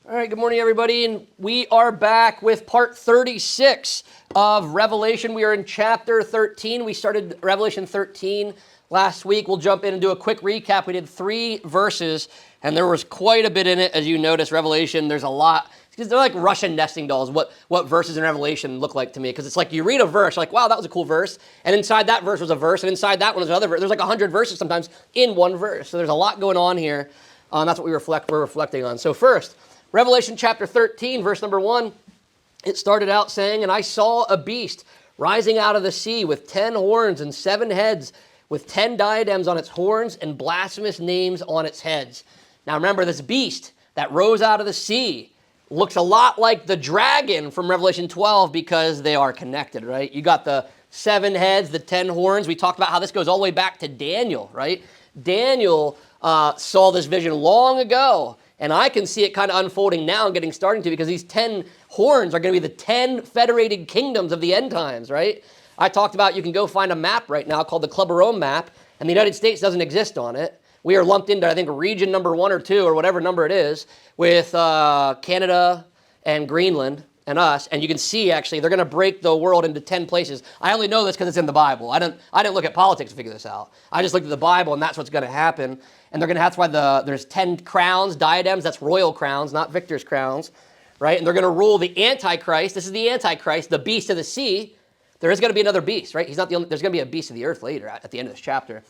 All right, good morning, everybody. And we are back with part 36 of Revelation. We are in chapter 13. We started Revelation 13 last week. We'll jump in and do a quick recap. We did 3 verses, and there was quite a bit in it. As you notice, Revelation, there's a lot. Because they're like Russian nesting dolls, what verses in Revelation look like to me. Because it's like you read a verse, you're like, wow, that was a cool verse. And inside that verse was a verse, and inside that one was another verse. There's like 100 verses sometimes in one verse. So there's a lot going on here. That's what we're reflecting on. So first, Revelation chapter 13, verse number 1, it started out saying, "And I saw a beast rising out of the sea with 10 horns and 7 heads, with 10 diadems on its horns and blasphemous names on its heads." Now remember, this beast that rose out of the sea looks a lot like the dragon from Revelation 12 because they are connected, right? You got the 7 heads, the 10 horns. We talked about how this goes all the way back to Daniel, right? Daniel saw this vision long ago. And I can see it kind of unfolding now and getting started to because these 10 horns are going to be the 10 federated kingdoms of the end times, right? I talked about you can go find a map right now called the Club of Rome map, and the United States doesn't exist on it. We are lumped into, I think, region number 1 or 2 or whatever number it is with Canada and Greenland and us. And you can see, actually, they're going to break the world into 10 places. I only know this because it's in the Bible. I didn't look at politics to figure this out. I just looked at the Bible, and that's what's going to happen. And they're going to that's why there's 10 crowns, diadems. That's royal crowns, not victor's crowns, right? And they're going to rule the Antichrist. This is the Antichrist, the beast of the sea. There is going to be another beast, right? He's not the only. There's going to be a beast of the earth later at the end of this chapter.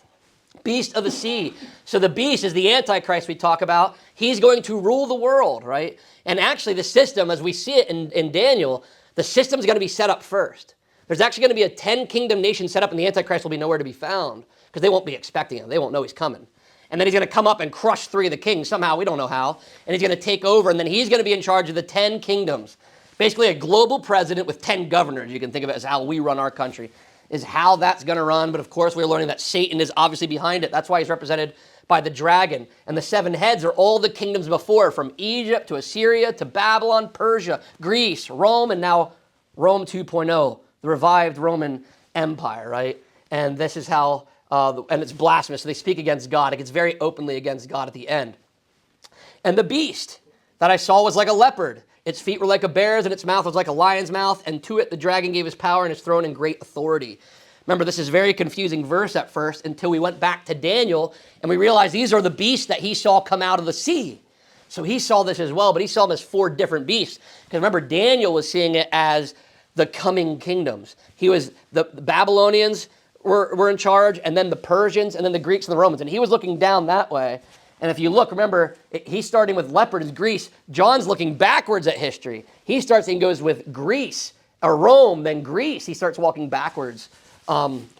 Beast of the sea. So the beast is the Antichrist we talk about. He's going to rule the world, right? And actually the system, as we see it in Daniel, the system's going to be set up first. There's actually going to be a 10-kingdom nation set up, and the Antichrist will be nowhere to be found because they won't be expecting him. They won't know he's coming. And then he's going to come up and crush 3 of the kings somehow. We don't know how. And he's going to take over, and then he's going to be in charge of the 10 kingdoms. Basically a global president with 10 governors. You can think of it as how we run our country, is how that's going to run. But of course, we're learning that Satan is obviously behind it. That's why he's represented by the dragon. And the 7 heads are all the kingdoms before, from Egypt to Assyria to Babylon, Persia, Greece, Rome, and now Rome 2.0, the revived Roman Empire, right? And this is how... and it's blasphemous, so they speak against God. It gets very openly against God at the end. And the beast that I saw was like a leopard. Its feet were like a bear's, and its mouth was like a lion's mouth. And to it the dragon gave his power and his throne and great authority. Remember, this is a very confusing verse at first until we went back to Daniel, and we realized these are the beasts that he saw come out of the sea. So he saw this as well, but he saw them as 4 different beasts. Because remember, Daniel was seeing it as the coming kingdoms. The Babylonians were in charge, and then the Persians, and then the Greeks and the Romans. And he was looking down that way. And if you look, remember, he's starting with leopard is Greece. John's looking backwards at history. He starts and goes with Greece, or Rome, then Greece. He starts walking backwards.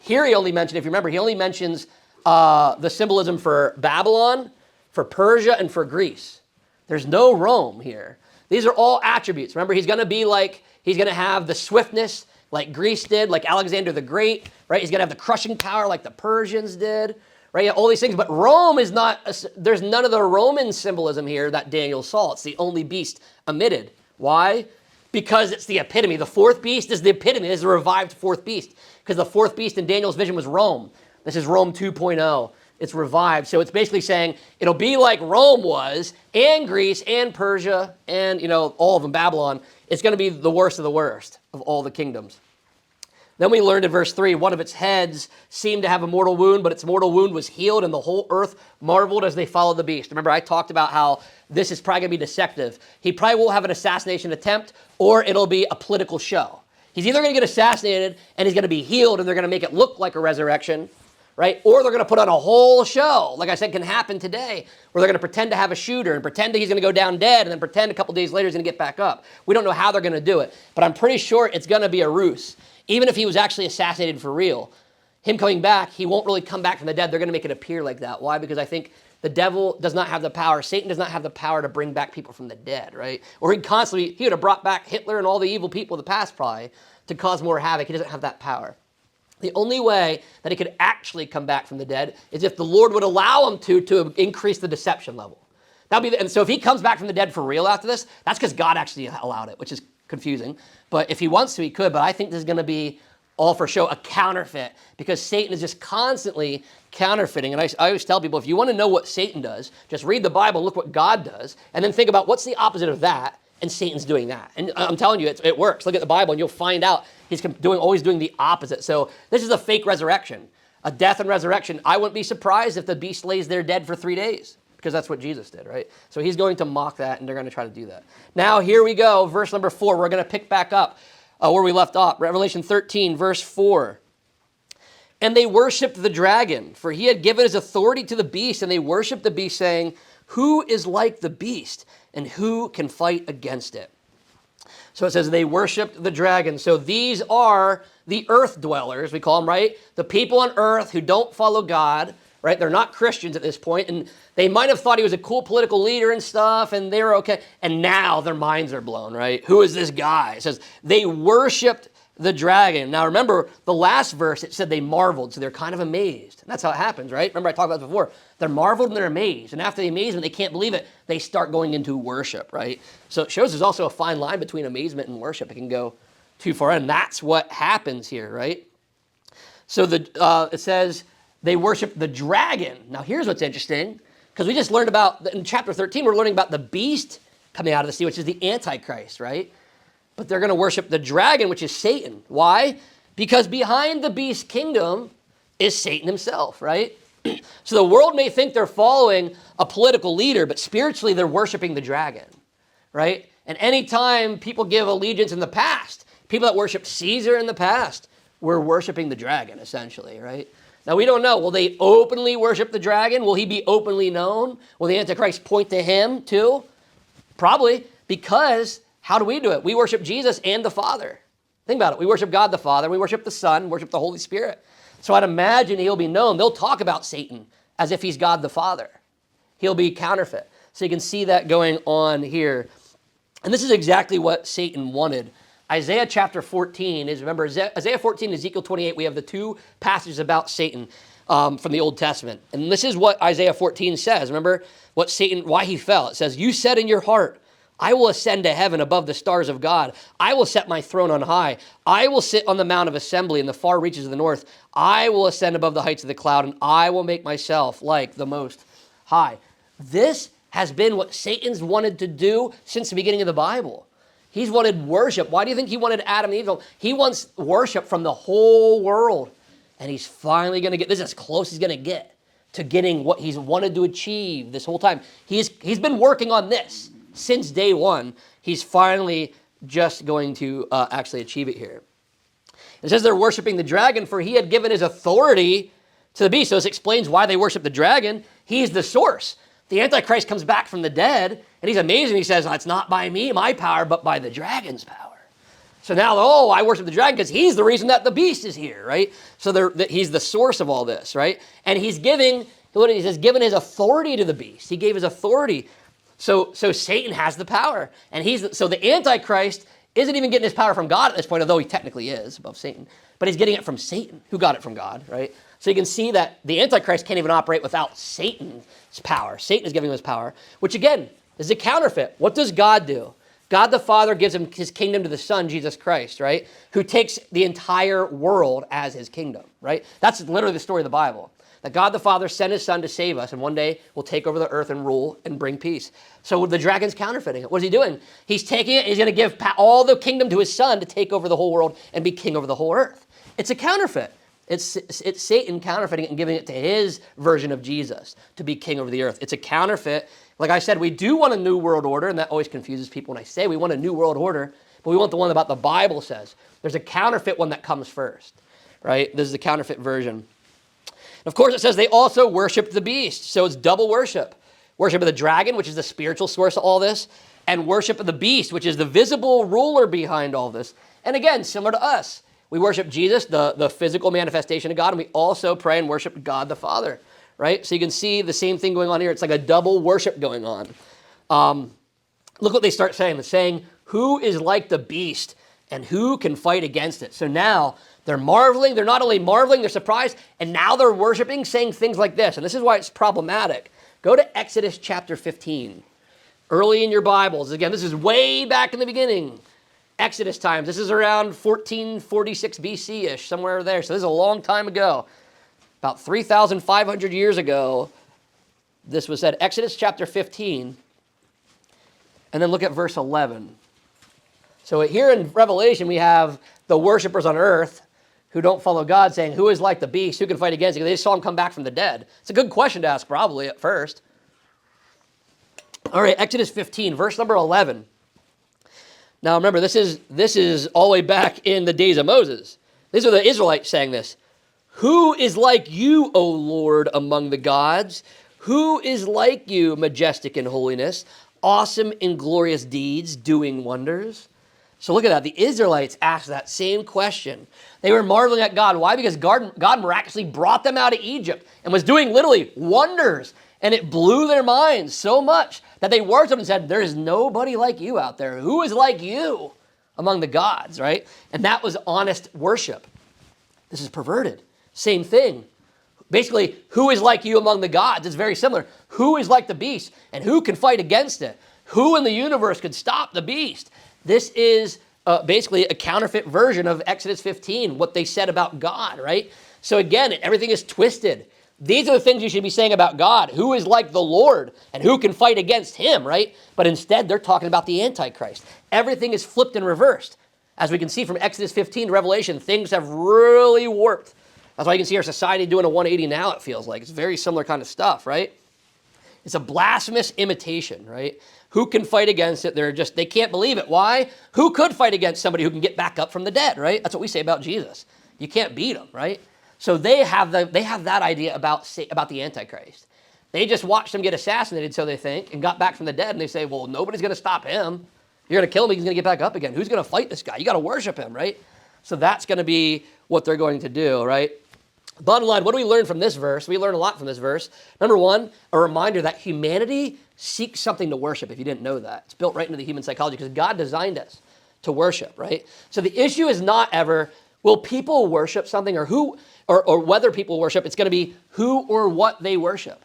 Here he only mentioned, if you remember, he only mentions the symbolism for Babylon, for Persia, and for Greece. There's no Rome here. These are all attributes. Remember, he's going to have the swiftness, like Greece did, like Alexander the Great, right? He's going to have the crushing power like the Persians did, right? All these things. But Rome is not, there's none of the Roman symbolism here that Daniel saw. It's the only beast omitted. Why? Because it's the epitome. The 4th beast is the epitome. It is a revived 4th beast. Because the 4th beast in Daniel's vision was Rome. This is Rome 2.0. It's revived. So it's basically saying it'll be like Rome was, and Greece, and Persia, and, all of them, Babylon. It's going to be the worst of the worst of all the kingdoms. Then we learned in verse 3, one of its heads seemed to have a mortal wound, but its mortal wound was healed, and the whole earth marveled as they followed the beast. Remember, I talked about how this is probably going to be deceptive. He probably will have an assassination attempt, or it'll be a political show. He's either going to get assassinated, and he's going to be healed, and they're going to make it look like a resurrection, right? Or they're going to put on a whole show, like I said, can happen today, where they're going to pretend to have a shooter and pretend that he's going to go down dead and then pretend a couple days later he's going to get back up. We don't know how they're going to do it, but I'm pretty sure it's going to be a ruse. Even if he was actually assassinated for real, him coming back, he won't really come back from the dead. They're going to make it appear like that. Why? Because I think the devil does not have the power. Satan does not have the power to bring back people from the dead, right? Or he would have brought back Hitler and all the evil people of the past probably to cause more havoc. He doesn't have that power. The only way that he could actually come back from the dead is if the Lord would allow him to increase the deception level. And so if he comes back from the dead for real after this, that's because God actually allowed it, which is confusing. But if he wants to, he could. But I think this is going to be all for show, a counterfeit, because Satan is just constantly counterfeiting. And I always tell people, if you want to know what Satan does, just read the Bible, look what God does, and then think about what's the opposite of that, and Satan's doing that. And I'm telling you, it works. Look at the Bible, and you'll find out he's always doing the opposite. So this is a fake resurrection, a death and resurrection. I wouldn't be surprised if the beast lays there dead for 3 days, because that's what Jesus did, right? So he's going to mock that, and they're going to try to do that. Now, here we go, verse number 4. We're going to pick back up where we left off. Revelation 13, verse 4. And they worshiped the dragon, for he had given his authority to the beast, and they worshiped the beast, saying, who is like the beast, and who can fight against it? So it says they worshiped the dragon. So these are the earth dwellers, we call them, right? The people on earth who don't follow God, right? They're not Christians at this point, and they might have thought he was a cool political leader and stuff, and they were okay. And now their minds are blown, right? Who is this guy? It says they worshiped the dragon. Now remember, the last verse, it said they marveled, so they're kind of amazed. And that's how it happens, right? Remember I talked about this before. They're marveled and they're amazed. And after the amazement, they can't believe it. They start going into worship, right? So it shows there's also a fine line between amazement and worship. It can go too far, and that's what happens here, right? So it says they worship the dragon. Now here's what's interesting, because we just learned about, in chapter 13, we're learning about the beast coming out of the sea, which is the Antichrist, right? But they're going to worship the dragon, which is Satan. Why? Because behind the beast's kingdom is Satan himself, right? So the world may think they're following a political leader, but spiritually they're worshiping the dragon, right? And anytime people give allegiance in the past, people that worship Caesar in the past, were worshiping the dragon, essentially, right? Now, we don't know. Will they openly worship the dragon? Will he be openly known? Will the Antichrist point to him too? Probably, because how do we do it? We worship Jesus and the Father. Think about it. We worship God the Father. We worship the Son. Worship the Holy Spirit. So I'd imagine he'll be known. They'll talk about Satan as if he's God the Father. He'll be counterfeit. So you can see that going on here. And this is exactly what Satan wanted. Isaiah chapter 14 is, remember, Isaiah 14 and Ezekiel 28, we have the two passages about Satan from the Old Testament. And this is what Isaiah 14 says. Remember what Satan, why he fell. It says, you said in your heart, I will ascend to heaven above the stars of God. I will set my throne on high. I will sit on the mount of assembly in the far reaches of the north. I will ascend above the heights of the cloud, and I will make myself like the Most High. This has been what Satan's wanted to do since the beginning of the Bible. He's wanted worship. Why do you think he wanted Adam and Eve? He wants worship from the whole world. And he's finally going to get, this is as close as he's going to get to getting what he's wanted to achieve this whole time. He's been working on this since day one. He's finally just going to actually achieve it here. It says they're worshiping the dragon, for he had given his authority to the beast. So this explains why they worship the dragon. He's the source. The Antichrist comes back from the dead, and he's amazing. He says, it's not by me, my power, but by the dragon's power. So now, I worship the dragon because he's the reason that the beast is here, right? So he's the source of all this, right? And he's given his authority to the beast. He gave his authority. So Satan has the power. And so the Antichrist isn't even getting his power from God at this point, although he technically is above Satan. But he's getting it from Satan, who got it from God, right? So you can see that the Antichrist can't even operate without Satan's power. Satan is giving him his power, which again is a counterfeit. What does God do? God the Father gives him his kingdom to the Son, Jesus Christ, right? Who takes the entire world as his kingdom, right? That's literally the story of the Bible. That God the Father sent his Son to save us, and one day will take over the earth and rule and bring peace. So the dragon's counterfeiting it. What is he doing? He's taking it, he's going to give all the kingdom to his Son to take over the whole world and be king over the whole earth. It's a counterfeit. It's Satan counterfeiting it and giving it to his version of Jesus to be king over the earth. It's a counterfeit. Like I said, we do want a new world order, and that always confuses people when I say we want a new world order, but we want the one about the Bible says. There's a counterfeit one that comes first, right? This is the counterfeit version. Of course, it says they also worshiped the beast. So it's double worship. Worship of the dragon, which is the spiritual source of all this, and worship of the beast, which is the visible ruler behind all this. And again, similar to us, we worship Jesus, the physical manifestation of God, and we also pray and worship God the Father, right? So you can see the same thing going on here. It's like a double worship going on. Look what they start saying. They're saying, who is like the beast and who can fight against it? So now they're marveling. They're not only marveling, they're surprised, and now they're worshiping, saying things like this. And this is why it's problematic. Go to Exodus chapter 15. Early in your Bibles. Again, this is way back in the beginning. Exodus times. This is around 1446 BC-ish, somewhere there. So this is a long time ago. About 3,500 years ago, this was said. Exodus chapter 15. And then look at verse 11. So here in Revelation, we have the worshipers on earth who don't follow God saying, who is like the beast? Who can fight against it? They saw him come back from the dead. It's a good question to ask probably at first. All right, Exodus 15, verse number 11. Now remember, this is all the way back in the days of Moses. These are the Israelites saying this. Who is like you, O Lord, among the gods? Who is like you, majestic in holiness, awesome in glorious deeds, doing wonders? So look at that. The Israelites asked that same question. They were marveling at God. Why? Because God miraculously brought them out of Egypt and was doing literally wonders. And it blew their minds so much that they worshiped him and said, there is nobody like you out there. Who is like you among the gods, right? And that was honest worship. This is perverted. Same thing. Basically, who is like you among the gods? It's very similar. Who is like the beast? And who can fight against it? Who in the universe could stop the beast? This is basically a counterfeit version of Exodus 15, what they said about God, right? So again, everything is twisted. These are the things you should be saying about God. Who is like the Lord and who can fight against him, right? But instead, they're talking about the Antichrist. Everything is flipped and reversed. As we can see from Exodus 15 to Revelation, things have really warped. That's why you can see our society doing a 180 now, it feels like. It's very similar kind of stuff, right? It's a blasphemous imitation, right? Who can fight against it? They can't believe it. Why? Who could fight against somebody who can get back up from the dead, right? That's what we say about Jesus. You can't beat him, right? So they have that idea about the Antichrist. They just watched him get assassinated, so they think, and got back from the dead, and they say, well, nobody's going to stop him. You're going to kill him, he's going to get back up again. Who's going to fight this guy? You got to worship him, right? So that's going to be what they're going to do, right? Bottom line, what do we learn from this verse? We learn a lot from this verse. Number one, a reminder that humanity seeks something to worship, if you didn't know that. It's built right into the human psychology because God designed us to worship, right? So the issue is not ever, will people worship something or whether people worship. It's going to be who or what they worship.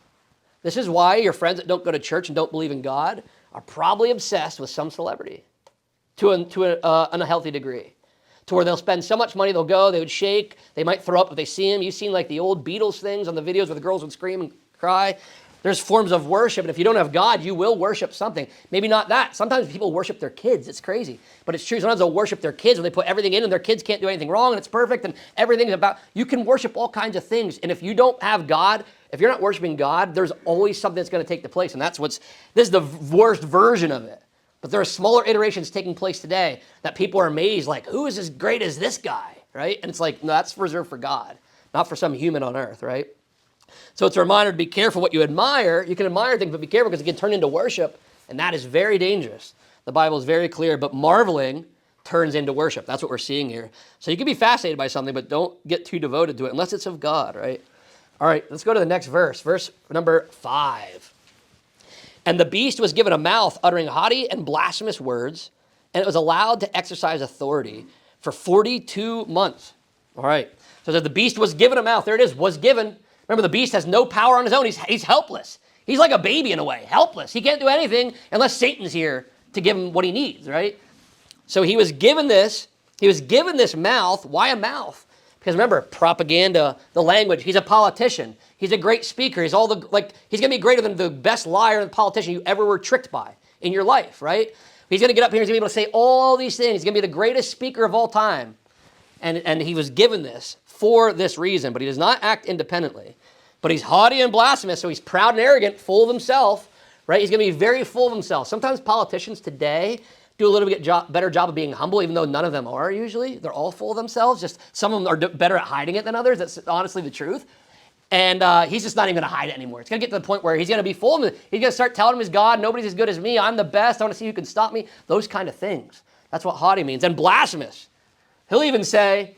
This is why your friends that don't go to church and don't believe in God are probably obsessed with some celebrity to an unhealthy degree. To where they'll spend so much money, they'll go, they would shake, they might throw up if they see him. You've seen like the old Beatles things on the videos where the girls would scream and cry. There's forms of worship, and if you don't have God, you will worship something. Maybe not that. Sometimes people worship their kids. It's crazy. But it's true. Sometimes they'll worship their kids when they put everything in and their kids can't do anything wrong and it's perfect and everything's about, you can worship all kinds of things. And if you don't have God, if you're not worshiping God, there's always something that's going to take the place. And this is the worst version of it. But there are smaller iterations taking place today that people are amazed, like, who is as great as this guy, right? And it's like, no, that's reserved for God, not for some human on earth, right? So it's a reminder to be careful what you admire. You can admire things, but be careful because it can turn into worship, and that is very dangerous. The Bible is very clear, but marveling turns into worship. That's what we're seeing here. So you can be fascinated by something, but don't get too devoted to it unless it's of God, right? All right, let's go to the next verse, verse number 5. And the beast was given a mouth uttering haughty and blasphemous words, and it was allowed to exercise authority for 42 months. All right. So the beast was given a mouth. There it is, was given. Remember, the beast has no power on his own. He's helpless. He's like a baby in a way, helpless. He can't do anything unless Satan's here to give him what he needs, right? So he was given this. He was given this mouth. Why a mouth? Because remember, propaganda, the language. He's a politician. He's a great speaker. He's going to be greater than the best liar and politician you ever were tricked by in your life, right? He's going to get up here and he's going to be able to say all these things. He's going to be the greatest speaker of all time. And he was given this for this reason, but he does not act independently. But he's haughty and blasphemous, so he's proud and arrogant, full of himself, right? He's going to be very full of himself. Sometimes politicians today do a little bit better job of being humble, even though none of them are usually. They're all full of themselves. Just some of them are better at hiding it than others. That's honestly the truth. And he's just not even going to hide it anymore. It's going to get to the point where he's going to be full of it. He's going to start telling him he's God. Nobody's as good as me. I'm the best. I want to see who can stop me. Those kind of things. That's what haughty means. And blasphemous. He'll even say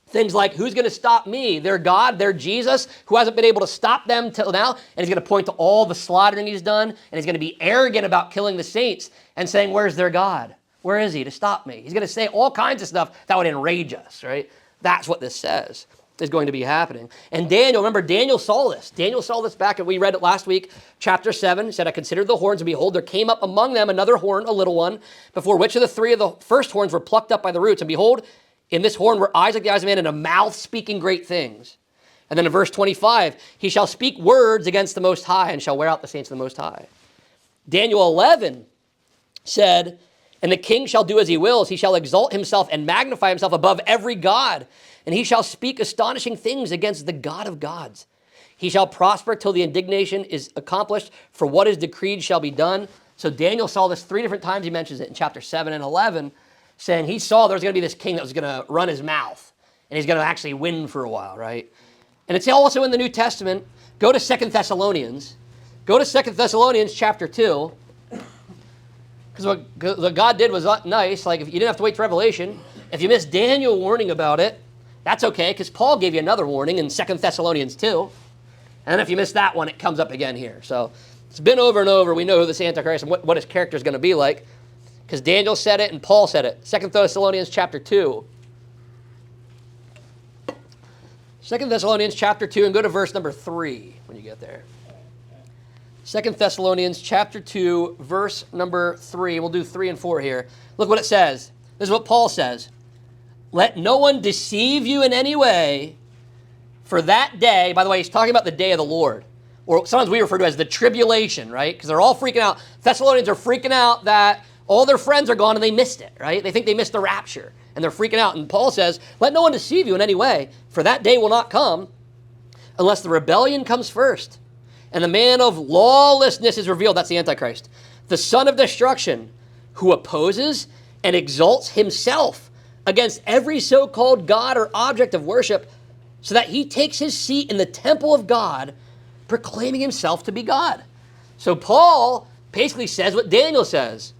things like, who's going to stop me? Their God, their Jesus, who hasn't been able to stop them till now. And he's going to point to all the slaughtering he's done. And he's going to be arrogant about killing the saints and saying, where's their God? Where is he to stop me? He's going to say all kinds of stuff that would enrage us, right? That's what this says. is going to be happening. And Daniel, remember, Daniel saw this. Daniel saw this back, and we read it last week, chapter 7. It said, I considered the horns, and behold, there came up among them another horn, a little one, before which of the three of the first horns were plucked up by the roots. And behold, in this horn were eyes like the eyes of man, and a mouth speaking great things. And then in verse 25, he shall speak words against the Most High, and shall wear out the saints of the Most High. Daniel 11 said, and the king shall do as he wills. He shall exalt himself and magnify himself above every god. And he shall speak astonishing things against the God of gods. He shall prosper till the indignation is accomplished, for what is decreed shall be done. So Daniel saw this 3 different times. He mentions it in chapter 7 and 11, saying he saw there was going to be this king that was going to run his mouth, and he's going to actually win for a while, right? And it's also in the New Testament. Go to 2 Thessalonians. Go to 2 Thessalonians chapter 2. Because what God did was nice. Like, if you didn't have to wait for Revelation, if you missed Daniel warning about it, that's okay, because Paul gave you another warning in 2 Thessalonians 2. And then if you missed that one, it comes up again here. So it's been over and over. We know who this Antichrist and what his character is going to be like, because Daniel said it and Paul said it. 2 Thessalonians chapter 2. 2 Thessalonians chapter 2, and go to verse number 3 when you get there. 2 Thessalonians chapter 2, verse number 3. We'll do 3 and 4 here. Look what it says. This is what Paul says. Let no one deceive you in any way, for that day, by the way, he's talking about the day of the Lord, or sometimes we refer to it as the tribulation, right? Because they're all freaking out. Thessalonians are freaking out that all their friends are gone and they missed it, right? They think they missed the rapture, and they're freaking out. And Paul says, let no one deceive you in any way, for that day will not come unless the rebellion comes first, and the man of lawlessness is revealed. That's the Antichrist, the son of destruction, who opposes and exalts himself against every so-called God or object of worship, so that he takes his seat in the temple of God, proclaiming himself to be God. So Paul basically says what Daniel says.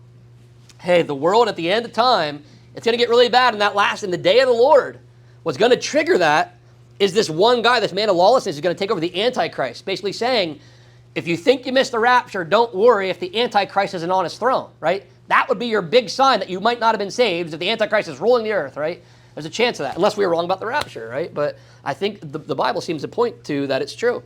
Hey, the world at the end of time, it's going to get really bad in the day of the Lord. What's going to trigger that is this one guy, this man of lawlessness, is going to take over the Antichrist, basically saying, if you think you missed the rapture, don't worry if the Antichrist isn't on his throne, right? That would be your big sign that you might not have been saved, if the Antichrist is ruling the earth, right? There's a chance of that, unless we were wrong about the rapture, right? But I think the Bible seems to point to that it's true.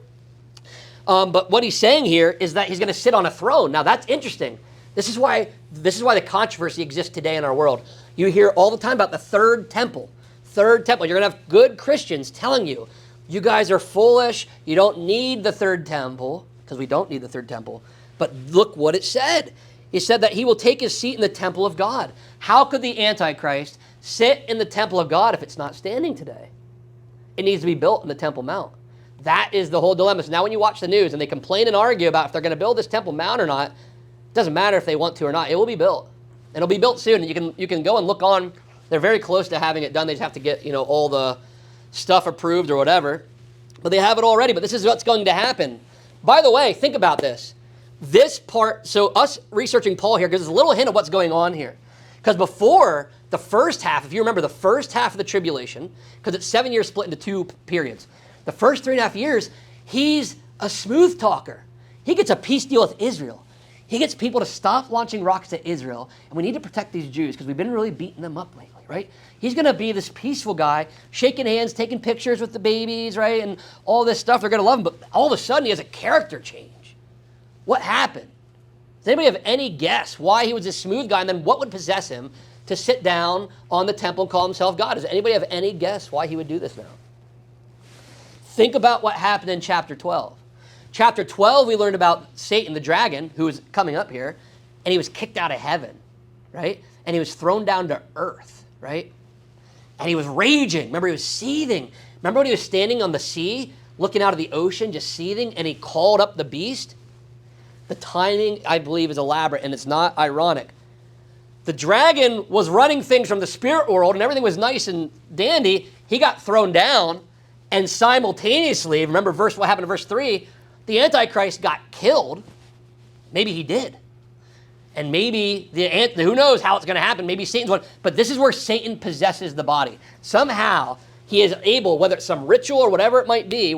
But what he's saying here is that he's going to sit on a throne. Now, that's interesting. This is why the controversy exists today in our world. You hear all the time about the third temple. Third temple. You're going to have good Christians telling you, you guys are foolish. You don't need the third temple, because we don't need the third temple. But look what it said. He said that he will take his seat in the temple of God. How could the Antichrist sit in the temple of God if it's not standing today? It needs to be built in the Temple Mount. That is the whole dilemma. So now when you watch the news and they complain and argue about if they're going to build this Temple Mount or not, it doesn't matter if they want to or not. It will be built. And it'll be built soon. And you can go and look on. They're very close to having it done. They just have to get, all the stuff approved or whatever. But they have it already. But this is what's going to happen. By the way, think about this. This part, so us researching Paul here gives us a little hint of what's going on here. Because before the first half, if you remember the first half of the tribulation, because it's 7 years split into 2 periods, the first 3.5 years, he's a smooth talker. He gets a peace deal with Israel. He gets people to stop launching rocks at Israel, and we need to protect these Jews because we've been really beating them up lately, right? He's going to be this peaceful guy, shaking hands, taking pictures with the babies, right, and all this stuff. They're going to love him, but all of a sudden he has a character change. What happened? Does anybody have any guess why he was this smooth guy, and then what would possess him to sit down on the temple and call himself God? Does anybody have any guess why he would do this now? Think about what happened in chapter 12. Chapter 12, we learned about Satan, the dragon, who was coming up here, and he was kicked out of heaven, right? And he was thrown down to earth, right? And he was raging. Remember, he was seething. Remember when he was standing on the sea, looking out of the ocean, just seething, and he called up the beast? The timing, I believe, is elaborate, and it's not ironic. The dragon was running things from the spirit world, and everything was nice and dandy. He got thrown down, and simultaneously, remember what happened in verse 3, the Antichrist got killed. Maybe he did. And maybe, who knows how it's going to happen. Maybe Satan's one. But this is where Satan possesses the body. Somehow, he is able, whether it's some ritual or whatever it might be,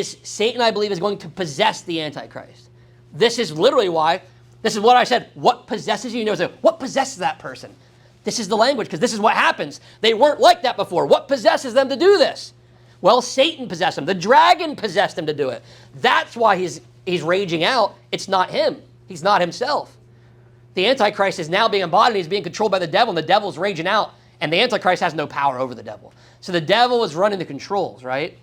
Satan, I believe, is going to possess the Antichrist. This is literally why, this is what I said, what possesses you? So what possesses that person? This is the language, because this is what happens. They weren't like that before. What possesses them to do this? Well, Satan possessed him. The dragon possessed him to do it. That's why he's raging out. It's not him. He's not himself. The Antichrist is now being embodied. He's being controlled by the devil, and the devil's raging out, and the Antichrist has no power over the devil. So the devil is running the controls, right?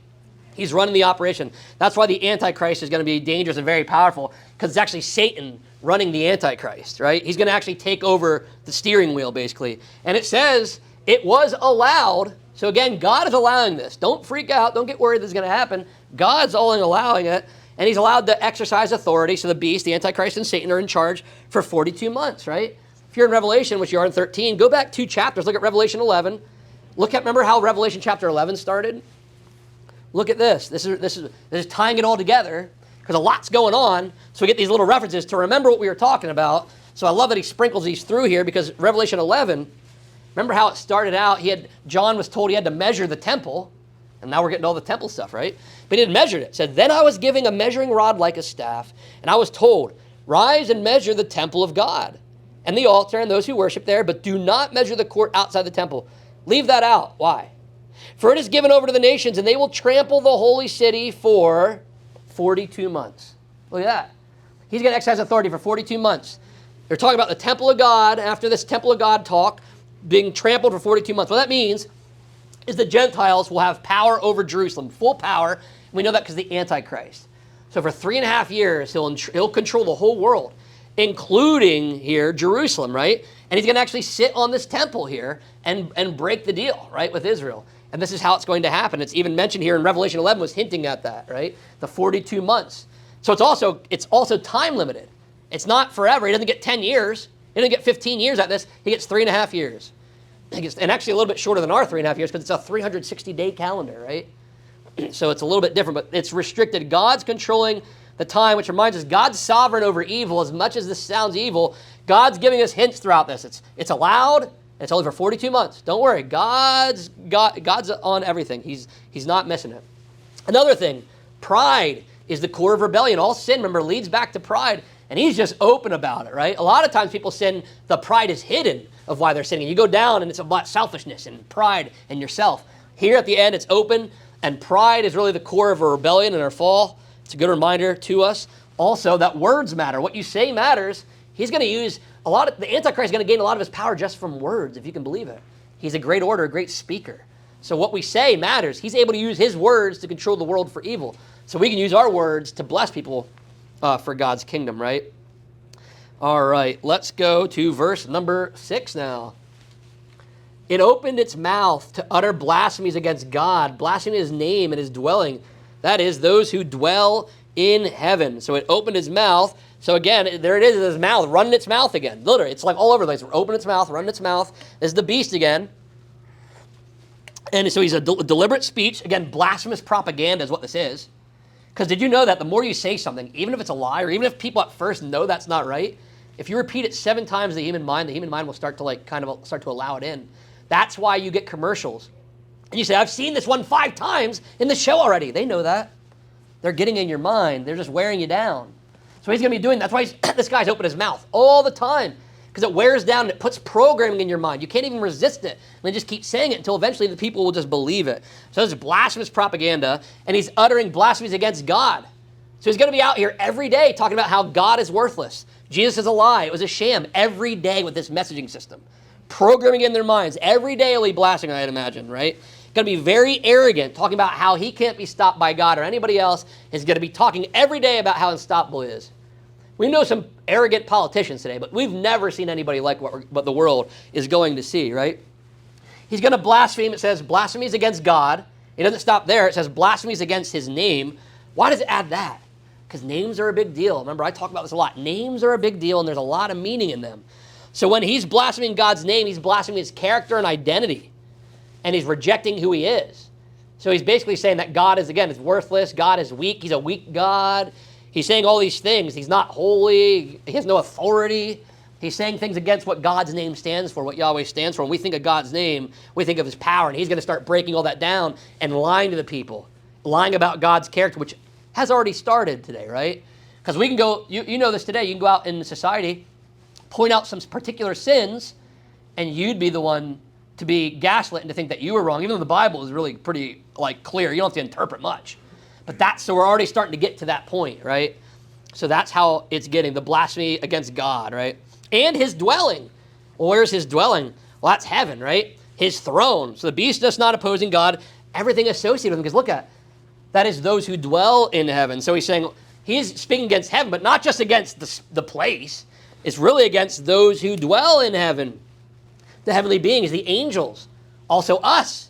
He's running the operation. That's why the Antichrist is going to be dangerous and very powerful, because it's actually Satan running the Antichrist, right? He's going to actually take over the steering wheel, basically. And it says it was allowed. So again, God is allowing this. Don't freak out. Don't get worried this is going to happen. God's only allowing it. And he's allowed to exercise authority. So the beast, the Antichrist, and Satan are in charge for 42 months, right? If you're in Revelation, which you are in 13, go back 2 chapters. Look at Revelation 11. Remember how Revelation chapter 11 started? Look at this. This is tying it all together, because a lot's going on. So we get these little references to remember what we were talking about. So I love that he sprinkles these through here, because Revelation 11, remember how it started out? John was told he had to measure the temple. And now we're getting all the temple stuff, right? But he had measured it. It said, then I was given a measuring rod like a staff, and I was told, rise and measure the temple of God, and the altar and those who worship there, but do not measure the court outside the temple. Leave that out. Why? For it is given over to the nations, and they will trample the holy city for 42 months. Look at that. He's going to exercise authority for 42 months. They're talking about the temple of God, after this temple of God talk, being trampled for 42 months. What that means is the Gentiles will have power over Jerusalem, full power. We know that because of the Antichrist. So for 3.5 years, he'll control the whole world, including here Jerusalem, right? And he's going to actually sit on this temple here and break the deal, right, with Israel. And this is how it's going to happen. It's even mentioned here in Revelation 11 was hinting at that, right? The 42 months. So it's also time limited. It's not forever. He doesn't get 10 years. He doesn't get 15 years at this. He gets 3.5 years. And actually a little bit shorter than our 3.5 years, because it's a 360-day calendar, right? So it's a little bit different, but it's restricted. God's controlling the time, which reminds us God's sovereign over evil. As much as this sounds evil, God's giving us hints throughout this. It's allowed. It's only for 42 months. Don't worry. God's on everything. He's not missing it. Another thing, pride is the core of rebellion. All sin, remember, leads back to pride. And he's just open about it, right? A lot of times people sin, the pride is hidden of why they're sinning. You go down and it's about selfishness and pride and yourself. Here at the end, it's open, and pride is really the core of our rebellion and our fall. It's a good reminder to us. Also, that words matter. What you say matters. He's going to use the Antichrist is going to gain a lot of his power just from words, if you can believe it. He's a great orator, a great speaker. So what we say matters. He's able to use his words to control the world for evil. So we can use our words to bless people for God's kingdom, right? All right, let's go to verse number 6 now. It opened its mouth to utter blasphemies against God, blaspheming his name and his dwelling. That is, those who dwell in heaven. So it opened its mouth. So again, there it is, his mouth, running its mouth again. Literally, it's like all over the place. Open its mouth, running its mouth. This is the beast again. And so he's a deliberate speech. Again, blasphemous propaganda is what this is. Because did you know that the more you say something, even if it's a lie, or even if people at first know that's not right, if you repeat it 7 times, the human mind will start to start to allow it in. That's why you get commercials. And you say, I've seen this one 5 times in the show already. They know that. They're getting in your mind. They're just wearing you down. So he's going to be doing that. That's why this guy's open his mouth all the time, because it wears down and it puts programming in your mind. You can't even resist it. And they just keep saying it until eventually the people will just believe it. So this is blasphemous propaganda, and he's uttering blasphemies against God. So he's going to be out here every day talking about how God is worthless. Jesus is a lie. It was a sham every day with this messaging system. Programming in their minds. Every day he'll be blaspheming, I'd imagine, right? Going to be very arrogant, talking about how he can't be stopped by God or anybody else. He's going to be talking every day about how unstoppable he is. We know some arrogant politicians today, but we've never seen anybody like what the world is going to see, right? He's going to blaspheme. It says blasphemies against God. It doesn't stop there. It says blasphemies against his name. Why does it add that? Because names are a big deal. Remember, I talk about this a lot. Names are a big deal, and there's a lot of meaning in them. So when he's blaspheming God's name, he's blaspheming his character and identity, and he's rejecting who he is. So he's basically saying that God is worthless. God is weak. He's a weak God. He's saying all these things. He's not holy. He has no authority. He's saying things against what God's name stands for, what Yahweh stands for. When we think of God's name, we think of his power, and he's going to start breaking all that down and lying to the people, lying about God's character, which has already started today, right? Because we can go, you know this today, you can go out in society, point out some particular sins, and you'd be the one to be gaslit and to think that you were wrong, even though the Bible is really pretty clear. You don't have to interpret much. But so we're already starting to get to that point, right? So that's how it's getting, the blasphemy against God, right? And his dwelling. Well, where's his dwelling? Well, that's heaven, right? His throne. So the beast does not opposing God, everything associated with him. Because look at, that is those who dwell in heaven. So he's saying, he's speaking against heaven, but not just against the place. It's really against those who dwell in heaven. The heavenly beings, the angels, also us.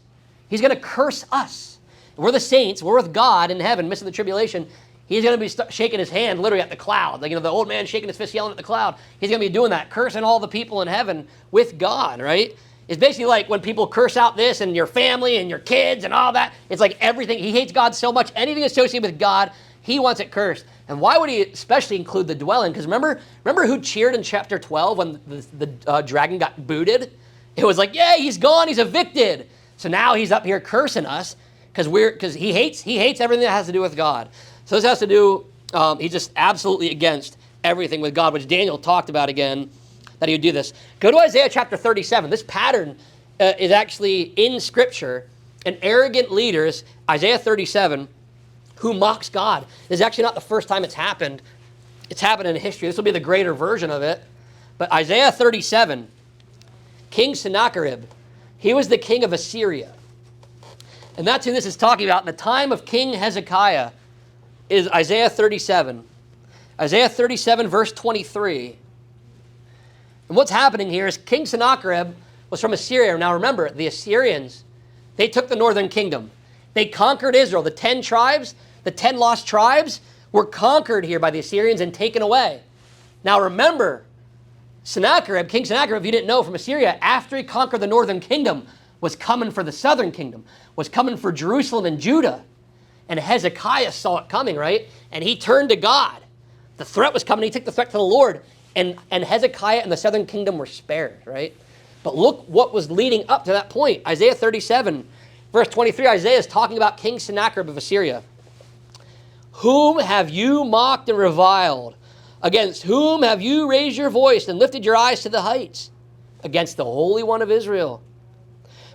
He's going to curse us. We're the saints. We're with God in heaven, missing the tribulation. He's going to be shaking his hand literally at the cloud. The old man shaking his fist, yelling at the cloud. He's going to be doing that, cursing all the people in heaven with God, right? It's basically like when people curse out this and your family and your kids and all that. It's like everything. He hates God so much. Anything associated with God, he wants it cursed. And why would he especially include the dwelling? Because remember who cheered in chapter 12 when the dragon got booted? It was like, yeah, he's gone, he's evicted. So now he's up here cursing us because he hates everything that has to do with God. So this has to do, he's just absolutely against everything with God, which Daniel talked about again, that he would do this. Go to Isaiah chapter 37. This pattern is actually in Scripture. An arrogant leader, Isaiah 37, who mocks God. This is actually not the first time it's happened. It's happened in history. This will be the greater version of it. But Isaiah 37, King Sennacherib, he was the king of Assyria. And that's who this is talking about. In the time of King Hezekiah is Isaiah 37. Isaiah 37, verse 23. And what's happening here is King Sennacherib was from Assyria. Now remember, the Assyrians, they took the northern kingdom. They conquered Israel. The 10 tribes, the 10 lost tribes were conquered here by the Assyrians and taken away. Now remember, Sennacherib, King Sennacherib, if you didn't know, from Assyria, after he conquered the northern kingdom, was coming for the southern kingdom, was coming for Jerusalem and Judah. And Hezekiah saw it coming, right? And he turned to God. The threat was coming. He took the threat to the Lord. And Hezekiah and the southern kingdom were spared, right? But look what was leading up to that point. Isaiah 37, verse 23, Isaiah is talking about King Sennacherib of Assyria. Whom have you mocked and reviled? Against whom have you raised your voice and lifted your eyes to the heights? Against the Holy One of Israel.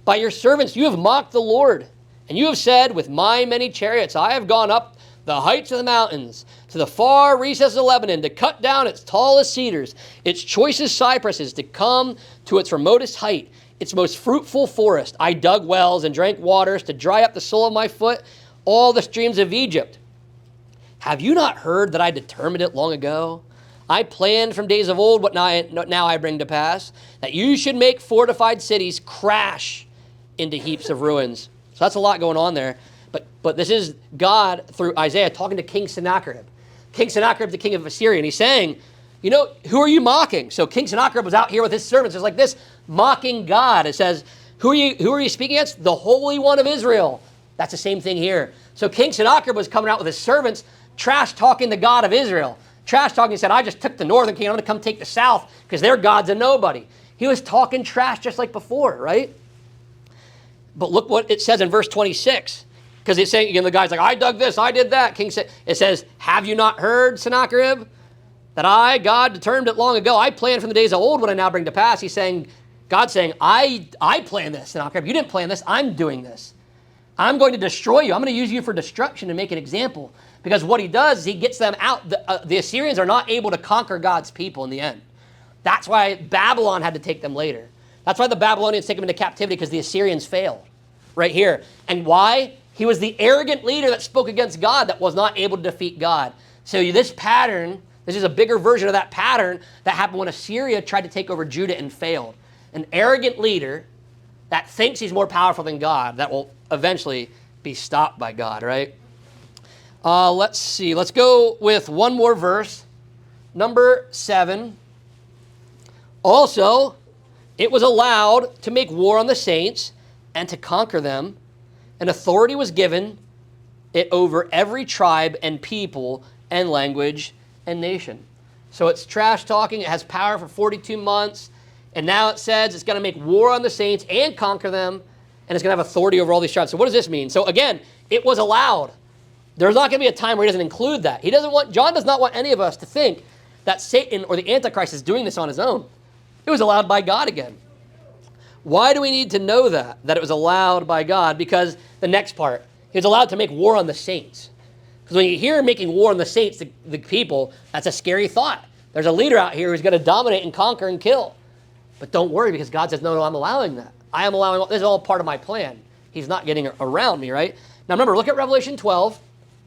By your servants you have mocked the Lord, and you have said, with my many chariots I have gone up the heights of the mountains, to the far recesses of Lebanon, to cut down its tallest cedars, its choicest cypresses, to come to its remotest height, its most fruitful forest. I dug wells and drank waters to dry up the sole of my foot, all the streams of Egypt. Have you not heard that I determined it long ago? I planned from days of old what now I bring to pass, that you should make fortified cities crash into heaps of ruins. So that's a lot going on there. But this is God, through Isaiah, talking to King Sennacherib. King Sennacherib, the king of Assyria. And he's saying, who are you mocking? So King Sennacherib was out here with his servants. It's like this, mocking God. It says, who are you speaking against? The Holy One of Israel. That's the same thing here. So King Sennacherib was coming out with his servants, trash-talking the God of Israel. Trash-talking, he said, I just took the northern kingdom, I'm going to come take the south because their God's a nobody. He was talking trash just like before, right? But look what it says in verse 26. Because it's saying, the guy's like, I dug this, I did that. King said, it says, have you not heard, Sennacherib, that I, God, determined it long ago? I planned from the days of old what I now bring to pass. He's saying, God's saying, I planned this, Sennacherib. You didn't plan this, I'm doing this. I'm going to destroy you. I'm going to use you for destruction and make an example. Because what he does is he gets them out. The Assyrians are not able to conquer God's people in the end. That's why Babylon had to take them later. That's why the Babylonians take them into captivity, because the Assyrians failed right here. And why? He was the arrogant leader that spoke against God that was not able to defeat God. So this pattern, this is a bigger version of that pattern that happened when Assyria tried to take over Judah and failed. An arrogant leader that thinks he's more powerful than God that will eventually be stopped by God, right? Let's see. Let's go with one more verse. Number 7. Also, it was allowed to make war on the saints and to conquer them. And authority was given it over every tribe and people and language and nation. So it's trash talking. It has power for 42 months. And now it says it's going to make war on the saints and conquer them. And it's going to have authority over all these tribes. So what does this mean? So again, it was allowed. There's not going to be a time where he doesn't include that. John does not want any of us to think that Satan or the Antichrist is doing this on his own. It was allowed by God again. Why do we need to know that it was allowed by God? Because the next part, he was allowed to make war on the saints. Because when you hear making war on the saints, the people, that's a scary thought. There's a leader out here who's going to dominate and conquer and kill. But don't worry, because God says, no, I'm allowing that. I am allowing, this is all part of my plan. He's not getting around me, right? Now remember, look at Revelation 12,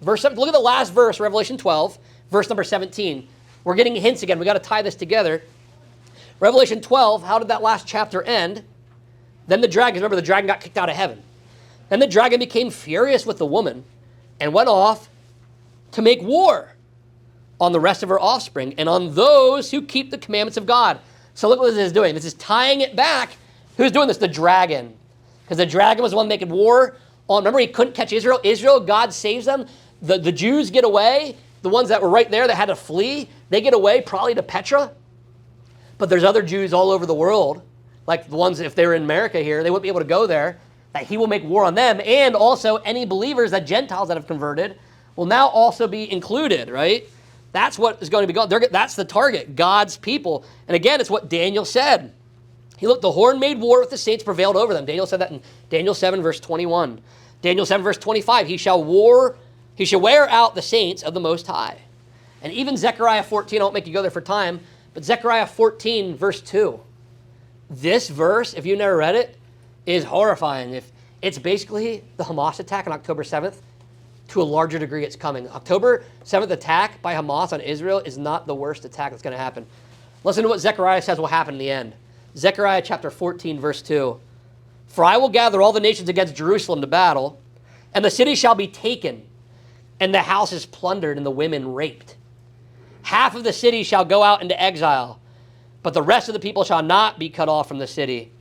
verse 7. Look at the last verse, Revelation 12, verse number 17. We're getting hints again. We got to tie this together. Revelation 12, how did that last chapter end? Then the dragon, remember the dragon got kicked out of heaven. Then the dragon became furious with the woman and went off to make war on the rest of her offspring and on those who keep the commandments of God. So look what this is doing. This is tying it back. Who's doing this? The dragon. Because the dragon was the one making war on, remember he couldn't catch Israel. Israel, God saves them. The Jews get away. The ones that were right there that had to flee, they get away probably to Petra. But there's other Jews all over the world, like the ones, if they were in America here, they wouldn't be able to go there, that he will make war on them. And also any believers, that Gentiles that have converted, will now also be included, right? That's what is going to be going. That's the target, God's people. And again, it's what Daniel said. He looked, the horn made war with the saints, prevailed over them. Daniel said that in Daniel 7, verse 21. Daniel 7, verse 25, he shall wear out the saints of the Most High. And even Zechariah 14, I won't make you go there for time, but Zechariah 14, verse 2. This verse, if you never read it, is horrifying. It's basically the Hamas attack on October 7th. To a larger degree, it's coming. October 7th attack by Hamas on Israel is not the worst attack that's going to happen. Listen to what Zechariah says will happen in the end. Zechariah chapter 14, verse 2. For I will gather all the nations against Jerusalem to battle, and the city shall be taken, and the houses plundered, and the women raped. Half of the city shall go out into exile, but the rest of the people shall not be cut off from the city.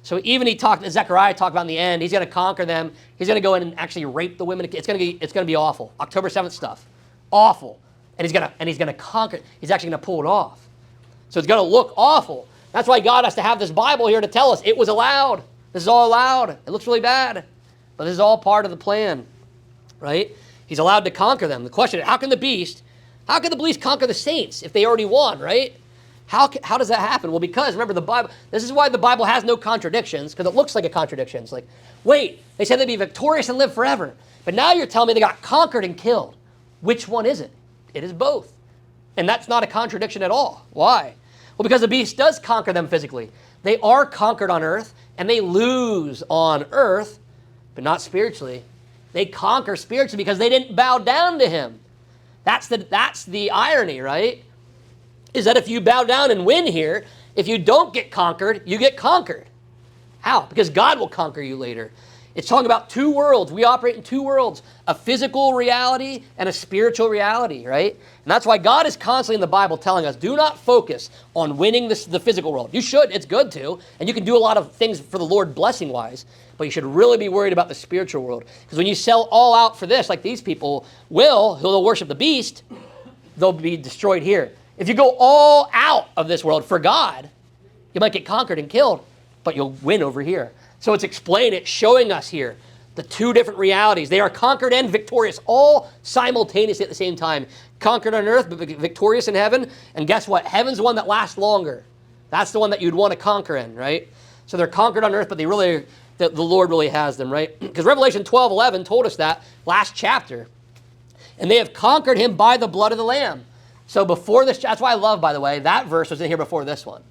So even Zechariah talked about in the end, he's going to conquer them. He's going to go in and actually rape the women. It's going to be awful. October 7th stuff. Awful. And he's going to conquer. He's actually going to pull it off. So it's going to look awful. That's why God has to have this Bible here to tell us it was allowed. This is all allowed. It looks really bad, but this is all part of the plan, right? He's allowed to conquer them. The question is, how can the beast conquer the saints if they already won, right? How does that happen? Well, because remember the Bible, this is why the Bible has no contradictions, because it looks like a contradiction. It's like, wait, they said they'd be victorious and live forever, but now you're telling me they got conquered and killed. Which one is it? It is both. And that's not a contradiction at all. Why? Well, because the beast does conquer them physically. They are conquered on earth, and they lose on earth, but not spiritually. They conquer spiritually because they didn't bow down to him. That's the irony, right? Is that if you bow down and win here, if you don't get conquered, you get conquered. How? Because God will conquer you later. It's talking about two worlds. We operate in two worlds, a physical reality and a spiritual reality, right? And that's why God is constantly in the Bible telling us, do not focus on winning the physical world. You should. It's good to. And you can do a lot of things for the Lord blessing-wise, but you should really be worried about the spiritual world. Because when you sell all out for this, like these people will, who'll worship the beast, they'll be destroyed here. If you go all out of this world for God, you might get conquered and killed, but you'll win over here. So it's showing us here the two different realities. They are conquered and victorious, all simultaneously at the same time. Conquered on earth, but victorious in heaven. And guess what? Heaven's the one that lasts longer. That's the one that you'd want to conquer in, right? So they're conquered on earth, but the Lord really has them, right? Because Revelation 12:11 told us that last chapter. And they have conquered him by the blood of the Lamb. So before this, that's why I love, by the way, that verse was in here before this one.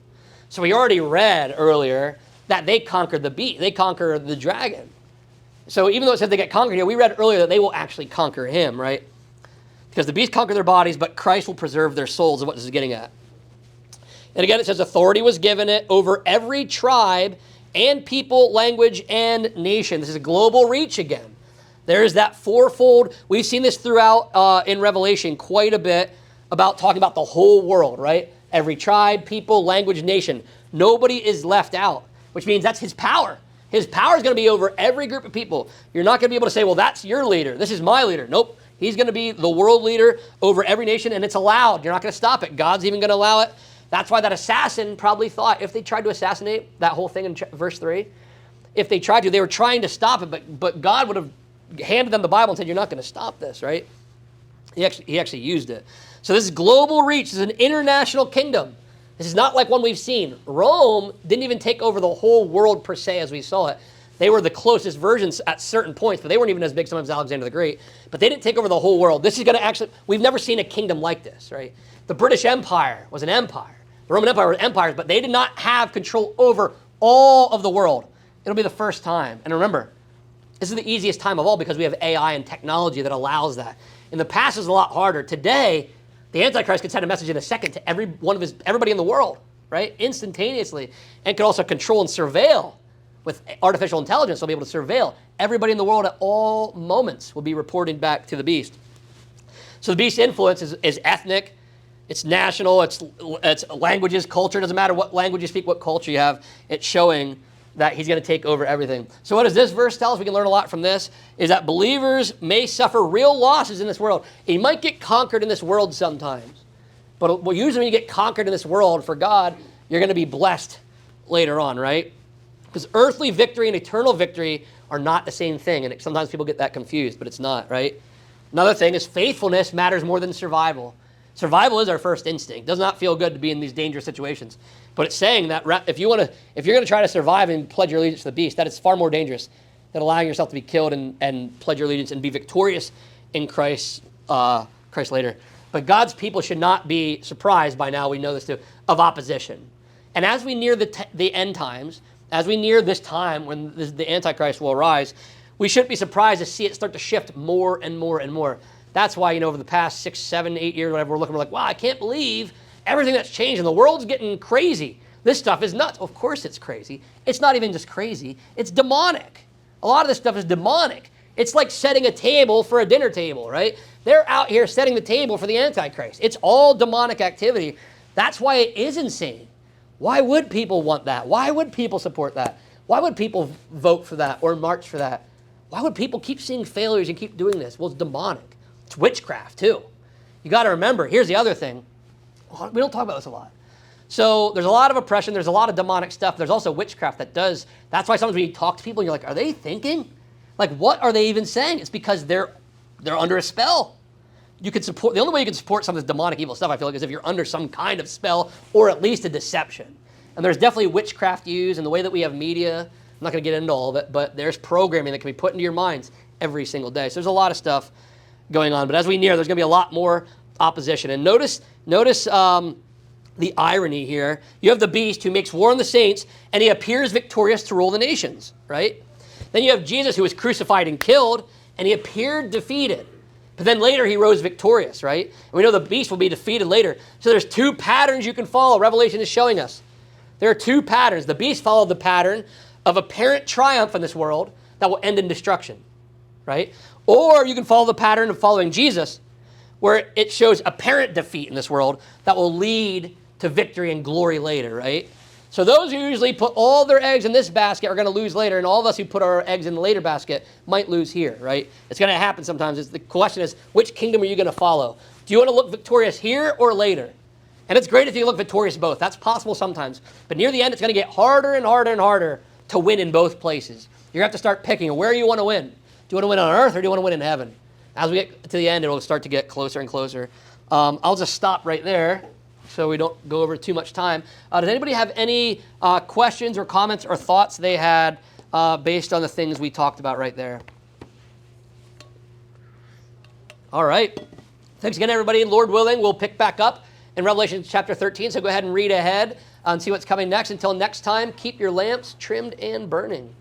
So we already read earlier that they conquered the beast. They conquered the dragon. So even though it says they get conquered here, we read earlier that they will actually conquer him, right? Because the beast conquered their bodies, but Christ will preserve their souls, is what this is getting at. And again, it says authority was given it over every tribe and people, language, and nation. This is a global reach again. There's that fourfold. We've seen this throughout in Revelation quite a bit about talking about the whole world, right? Every tribe, people, language, nation. Nobody is left out, which means that's his power. His power is going to be over every group of people. You're not going to be able to say, well, that's your leader. This is my leader. Nope. He's going to be the world leader over every nation, and it's allowed. You're not going to stop it. God's even going to allow it. That's why that assassin probably thought, if they tried to assassinate that whole thing in verse 3, if they tried to, they were trying to stop it, but God would have handed them the Bible and said, you're not going to stop this, right? He actually used it. So this is global reach. This is an international kingdom. This is not like one we've seen. Rome didn't even take over the whole world per se as we saw it. They were the closest versions at certain points, but they weren't even as big sometimes as Alexander the Great. But they didn't take over the whole world. This is going to actually, we've never seen a kingdom like this, right? The British Empire was an empire. The Roman Empire were empires, but they did not have control over all of the world. It'll be the first time. And remember, this is the easiest time of all because we have AI and technology that allows that. In the past, it was a lot harder. Today, the Antichrist could send a message in a second to everybody in the world, right? Instantaneously. And could also control and surveil. With artificial intelligence, they'll be able to surveil. Everybody in the world at all moments will be reporting back to the beast. So the beast's influence is ethnic, it's national, it's languages, culture. It doesn't matter what language you speak, what culture you have. It's showing that he's going to take over everything. So what does this verse tell us? We can learn a lot from this, is that believers may suffer real losses in this world. You might get conquered in this world sometimes. But usually when you get conquered in this world for God, you're going to be blessed later on, right? Because earthly victory and eternal victory are not the same thing. And sometimes people get that confused, but it's not, right? Another thing is faithfulness matters more than survival. Survival is our first instinct. It does not feel good to be in these dangerous situations. But it's saying that if you're going to try to survive and pledge your allegiance to the beast, that is far more dangerous than allowing yourself to be killed and pledge your allegiance and be victorious in Christ later. But God's people should not be surprised by now, we know this too, of opposition. And as we near the end times, as we near this time when the Antichrist will arise, we shouldn't be surprised to see it start to shift more and more and more. That's why, over the past 6, 7, 8 years, whatever, we're like, wow, I can't believe everything that's changed and the world's getting crazy. This stuff is nuts. Of course it's crazy. It's not even just crazy. It's demonic. A lot of this stuff is demonic. It's like setting a table for a dinner table, right? They're out here setting the table for the Antichrist. It's all demonic activity. That's why it is insane. Why would people want that? Why would people support that? Why would people vote for that or march for that? Why would people keep seeing failures and keep doing this? Well, it's demonic. It's witchcraft, too. You got to remember, here's the other thing. We don't talk about this a lot. So there's a lot of oppression. There's a lot of demonic stuff. There's also witchcraft that's why sometimes when you talk to people, and you're like, are they thinking? Like, what are they even saying? It's because they're under a spell. You can support, the only way you can support some of this demonic evil stuff, I feel like, is if you're under some kind of spell or at least a deception. And there's definitely witchcraft used in the way that we have media. I'm not going to get into all of it, but there's programming that can be put into your minds every single day. So there's a lot of stuff going on. But as we near, there's going to be a lot more opposition. And notice the irony here. You have the beast who makes war on the saints, and he appears victorious to rule the nations, right? Then you have Jesus who was crucified and killed, and he appeared defeated. But then later he rose victorious, right? And we know the beast will be defeated later. So there's two patterns you can follow. Revelation is showing us. There are two patterns. The beast followed the pattern of apparent triumph in this world that will end in destruction, right? Or you can follow the pattern of following Jesus, where it shows apparent defeat in this world that will lead to victory and glory later, right? So those who usually put all their eggs in this basket are going to lose later, and all of us who put our eggs in the later basket might lose here, right? It's going to happen sometimes. The question is, which kingdom are you going to follow? Do you want to look victorious here or later? And it's great if you look victorious both. That's possible sometimes. But near the end, it's going to get harder and harder and harder to win in both places. You're going to have to start picking where you want to win. Do you want to win on earth or do you want to win in heaven? As we get to the end, it'll start to get closer and closer. I'll just stop right there so we don't go over too much time. Does anybody have any questions or comments or thoughts they had based on the things we talked about right there? All right. Thanks again, everybody. Lord willing, we'll pick back up in Revelation chapter 13. So go ahead and read ahead and see what's coming next. Until next time, keep your lamps trimmed and burning.